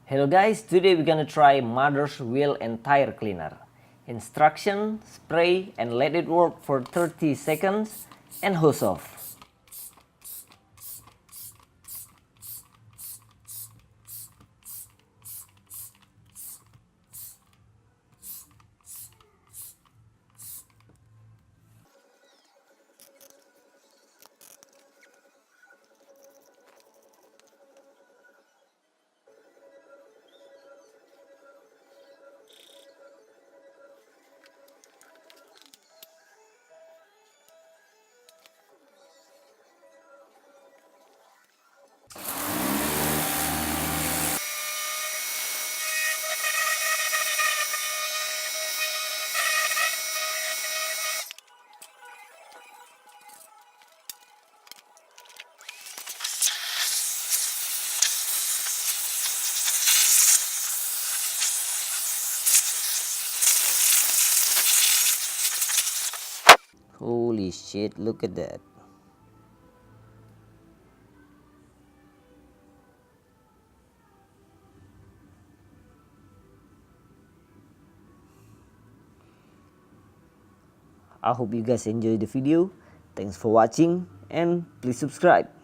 Hello guys, today we're gonna try mother's wheel and tire cleaner. Instruction, spray and let it work for 30 seconds and hose off. Holy shit, look at that. I hope you guys enjoyed the video. Thanks for watching and please subscribe.